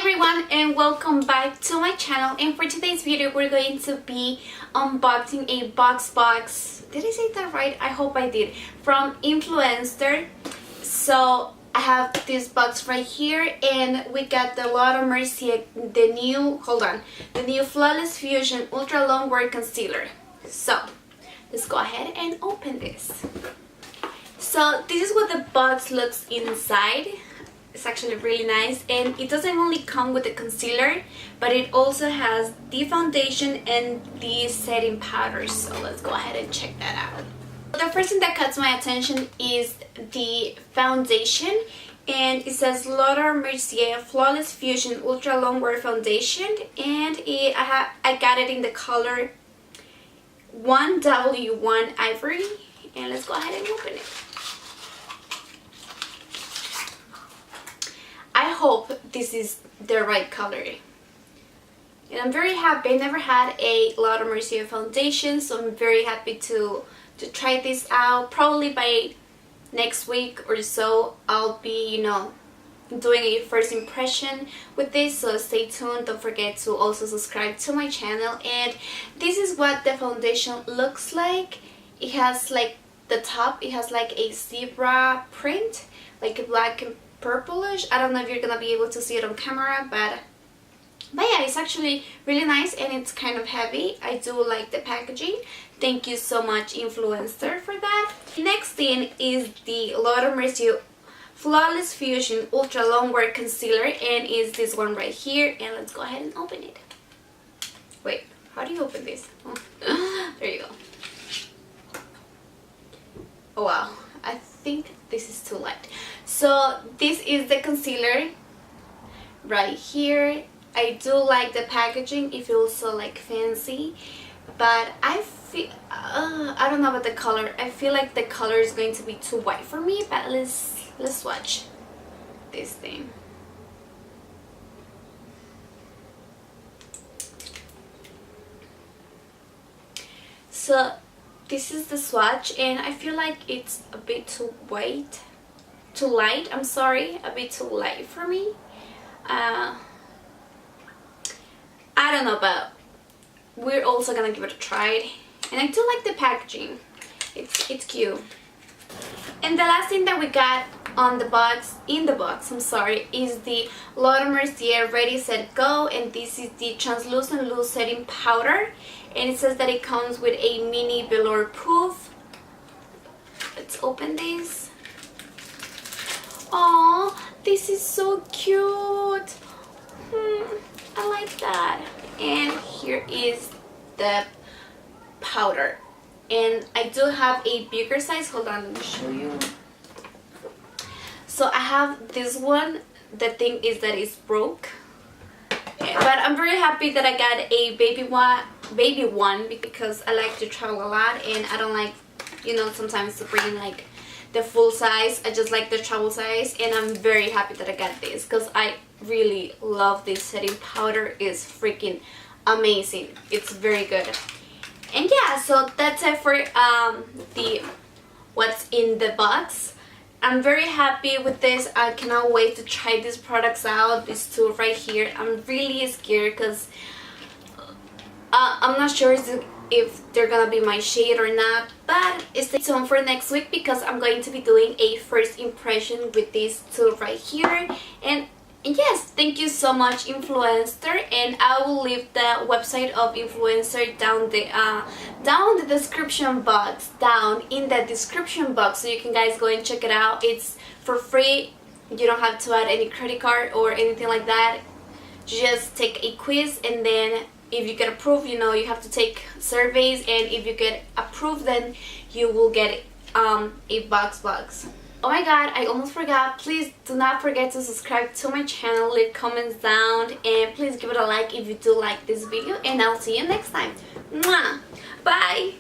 everyone, and welcome back to my channel. And for today's video we're going to be unboxing a VoxBox. Did I say that right? I hope I did. From Influenster. So I have this box right here, and we got the Laura Mercier, the new Flawless Fusion Ultra Long Wear Concealer. So let's go ahead and open this. So this is what the box looks inside. It's actually really nice, and it doesn't only come with the concealer, but it also has the foundation and the setting powder. So let's go ahead and check that out. The first thing that catches my attention is the foundation, and it says Laura Mercier Flawless Fusion Ultra Long Wear Foundation, and I got it in the color 1W1 Ivory, and let's go ahead and open it. I hope this is the right color. And I'm very happy. I never had a Laura Mercier foundation, so I'm very happy to try this out. Probably by next week or so I'll be, doing a first impression with this, so stay tuned. Don't forget to also subscribe to my channel. And this is what the foundation looks like. It has like the top, it has like a zebra print, like a black and purplish. I don't know if you're gonna be able to see it on camera, but yeah, it's actually really nice, and it's kind of heavy. I do like the packaging. Thank you so much, Influencer, for that. Next thing is the Laura Mercier Flawless Fusion Ultra Long Wear Concealer, and is this one right here. And let's go ahead and open it. Wait, how do you open this? Oh, there you go. Oh wow, I think this is too light. So this is the concealer right here. I do like the packaging. It feels so like fancy, but I feel I don't know about the color. I feel like the color is going to be too white for me, but let's swatch this thing. So this is the swatch, and I feel like it's a bit too light, I'm sorry, a bit too light for me. I don't know, but we're also gonna give it a try. And I do like the packaging. It's cute. And the last thing that we got on the box, I'm sorry, is the Laura Mercier Ready Set Go, and this is the translucent loose setting powder, and it says that it comes with a mini velour poof. Let's open this. Oh, this is so cute. I like that. And here is the powder, and I do have a bigger size. Hold on, let me show you. So I have this one. The thing is that it's broke, but I'm very happy that I got a baby one because I like to travel a lot, and I don't like, sometimes to bring like the full size. I just like the travel size, and I'm very happy that I got this because I really love this setting powder. It's freaking amazing. It's very good. And yeah, so that's it for the what's in the box. I'm very happy with this. I cannot wait to try these products out, these two right here. I'm really scared because I'm not sure if they're gonna be my shade or not, but stay tuned for next week because I'm going to be doing a first impression with these two right here. And yes, thank you so much, Influencer, and I will leave the website of Influencer down in the description box, so you can guys go and check it out. It's for free. You don't have to add any credit card or anything like that. Just take a quiz, and then if you get approved, you have to take surveys, and if you get approved, then you will get a VoxBox. Oh my god, I almost forgot. Please do not forget to subscribe to my channel, leave comments down, and please give it a like if you do like this video, and I'll see you next time. Mwah! Bye!